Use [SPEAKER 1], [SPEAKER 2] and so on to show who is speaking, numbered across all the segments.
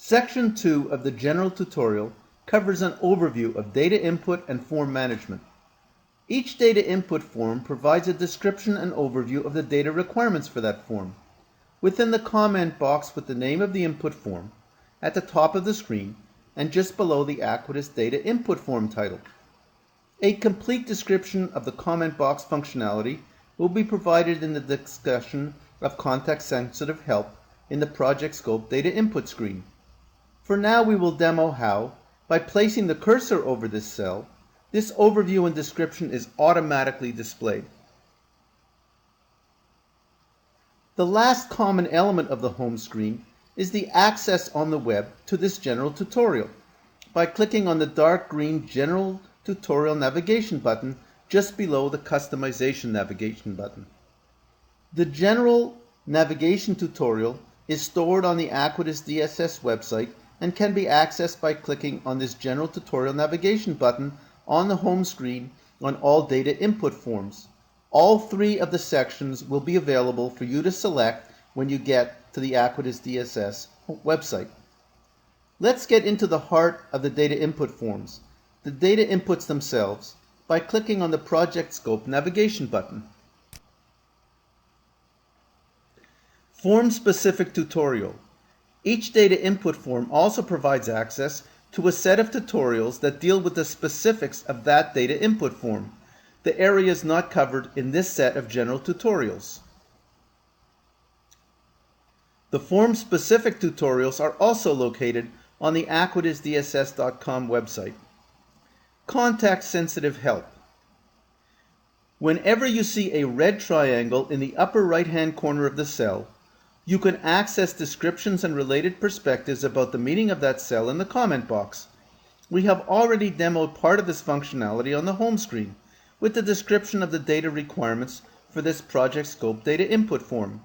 [SPEAKER 1] Section 2 of the general tutorial covers an overview of data input and form management. Each data input form provides a description and overview of the data requirements for that form. Within the comment box with the name of the input form, at the top of the screen, and just below the Acuitas data input form title. A complete description of the comment box functionality will be provided in the discussion of context-sensitive help in the project scope data input screen. For now, we will demo how, by placing the cursor over this cell, this overview and description is automatically displayed. The last common element of the home screen is the access on the web to this general tutorial by clicking on the dark green General Tutorial Navigation button just below the Customization Navigation button. The General Navigation tutorial is stored on the Acuitas DSS website and can be accessed by clicking on this General Tutorial Navigation button on the home screen on all data input forms. All three of the sections will be available for you to select when you get to the Acuitas DSS website. Let's get into the heart of the data input forms, the data inputs themselves, by clicking on the Project Scope Navigation button. Form-specific tutorial. Each data input form also provides access to a set of tutorials that deal with the specifics of that data input form, the areas not covered in this set of general tutorials. The form-specific tutorials are also located on the acuitasdss.com website. Context-sensitive help. Whenever you see a red triangle in the upper right-hand corner of the cell, you can access descriptions and related perspectives about the meaning of that cell in the comment box. We have already demoed part of this functionality on the home screen with the description of the data requirements for this project scope data input form.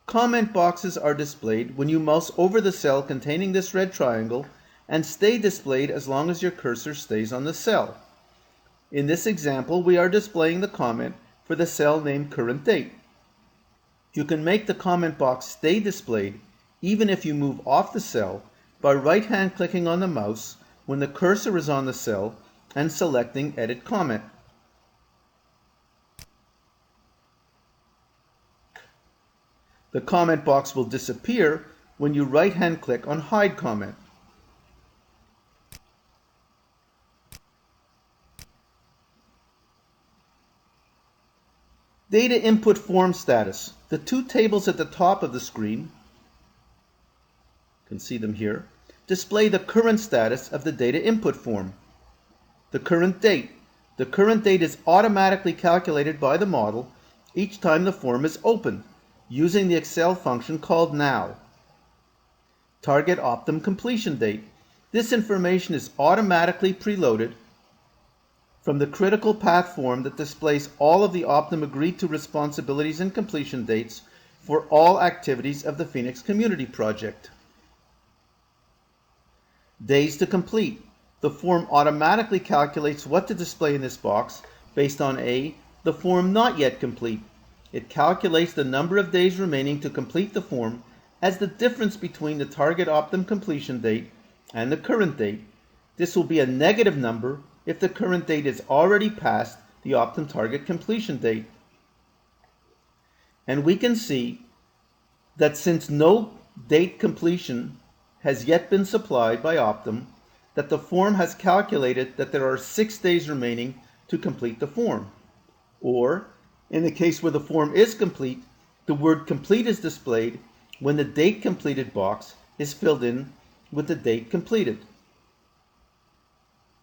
[SPEAKER 1] Comment boxes are displayed when you mouse over the cell containing this red triangle and stay displayed as long as your cursor stays on the cell. In this example, we are displaying the comment for the cell named current date. You can make the comment box stay displayed even if you move off the cell by right-hand clicking on the mouse when the cursor is on the cell and selecting Edit Comment. The comment box will disappear when you right-hand click on Hide Comment. Data input form status. The two tables at the top of the screen, you can see them here, display the current status of the data input form. The current date. The current date is automatically calculated by the model each time the form is opened, using the Excel function called Now. Target Optum completion date. This information is automatically preloaded from the critical path form that displays all of the Optum agreed to responsibilities and completion dates for all activities of the Phoenix Community Project. Days to complete. The form automatically calculates what to display in this box based on A, the form not yet complete. It calculates the number of days remaining to complete the form as the difference between the target Optum completion date and the current date. This will be a negative number if the current date is already past the Optum target completion date. And we can see that since no date completion has yet been supplied by Optum, that the form has calculated that there are 6 days remaining to complete the form. Or, in the case where the form is complete, the word complete is displayed when the date completed box is filled in with the date completed.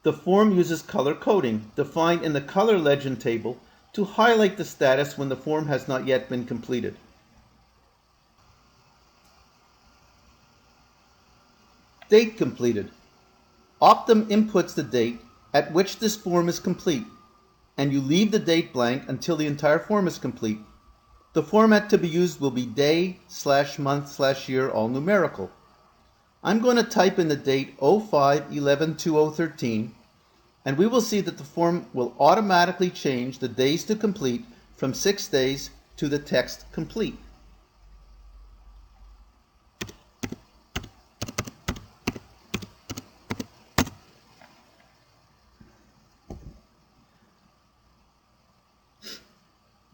[SPEAKER 1] The form uses color coding, defined in the color legend table, to highlight the status when the form has not yet been completed. Date completed. Optum inputs the date at which this form is complete, and you leave the date blank until the entire form is complete. The format to be used will be day/month/year, all numerical. I'm going to type in the date 05/11/2013, and we will see that the form will automatically change the days to complete from 6 days to the text complete.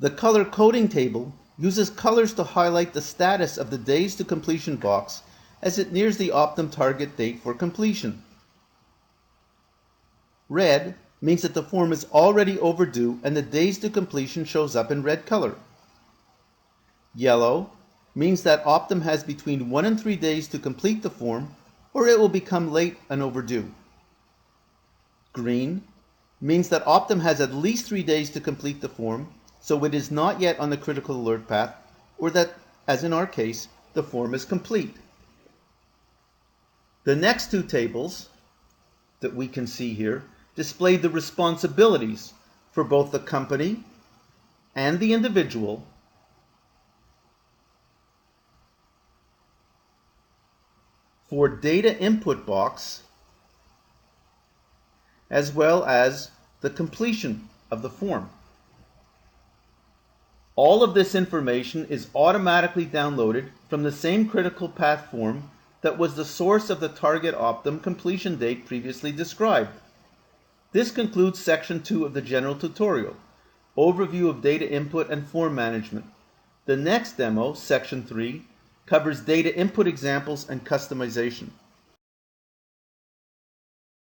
[SPEAKER 1] The color coding table uses colors to highlight the status of the days to completion box as it nears the optimum target date for completion. Red means that the form is already overdue and the days to completion shows up in red color. Yellow means that Optum has between 1 and 3 days to complete the form, or it will become late and overdue. Green means that Optum has at least 3 days to complete the form, so it is not yet on the critical alert path, or that, as in our case, the form is complete. The next two tables that we can see here display the responsibilities for both the company and the individual for data input box, as well as the completion of the form. All of this information is automatically downloaded from the same critical path form that was the source of the target Optum completion date previously described. This concludes section 2 of the general tutorial, overview of data input and form management. The next demo, section 3, covers data input examples and customization.